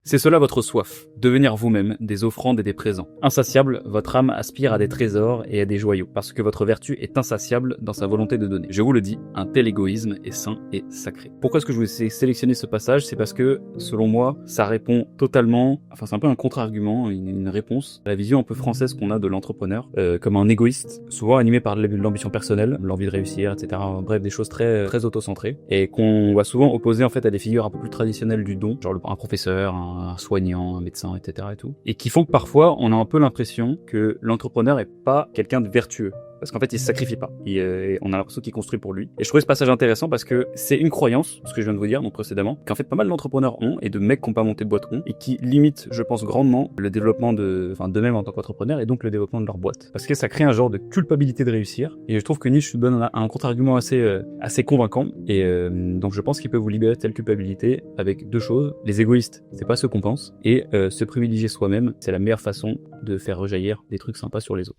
C'est cela votre soif, devenir vous-même, des offrandes et des présents. Insatiable, votre âme aspire à des trésors et à des joyaux, parce que votre vertu est insatiable dans sa volonté de donner. Je vous le dis, un tel égoïsme est saint et sacré. Pourquoi est-ce que je vous ai sélectionné ce passage? C'est parce que, selon moi, ça répond totalement, enfin c'est un peu un contre-argument, une réponse à la vision un peu française qu'on a de l'entrepreneur, comme un égoïste, souvent animé par l'ambition personnelle, l'envie de réussir, etc. Bref, des choses très auto-centrées, et qu'on va souvent opposer en fait à des figures un peu plus traditionnelles du don, genre un professeur, un soignant, un médecin, etc. et qui font que parfois on a un peu l'impression que l'entrepreneur est pas quelqu'un de vertueux. Parce qu'en fait, il se sacrifie pas. On a l'impression qu'il construit pour lui. Et je trouvais ce passage intéressant parce que c'est une croyance, ce que je viens de vous dire donc précédemment, qu'en fait pas mal d'entrepreneurs ont et de mecs qui n'ont pas monté de boîte ont et qui limitent, je pense, grandement le développement d'eux-mêmes en tant qu'entrepreneurs et donc le développement de leur boîte. Parce que ça crée un genre de culpabilité de réussir. Et je trouve que Nietzsche donne un contre-argument assez convaincant. Et donc je pense qu'il peut vous libérer de telle culpabilité avec deux choses. Les égoïstes, c'est pas ce qu'on pense. Et se privilégier soi-même, c'est la meilleure façon de faire rejaillir des trucs sympas sur les autres.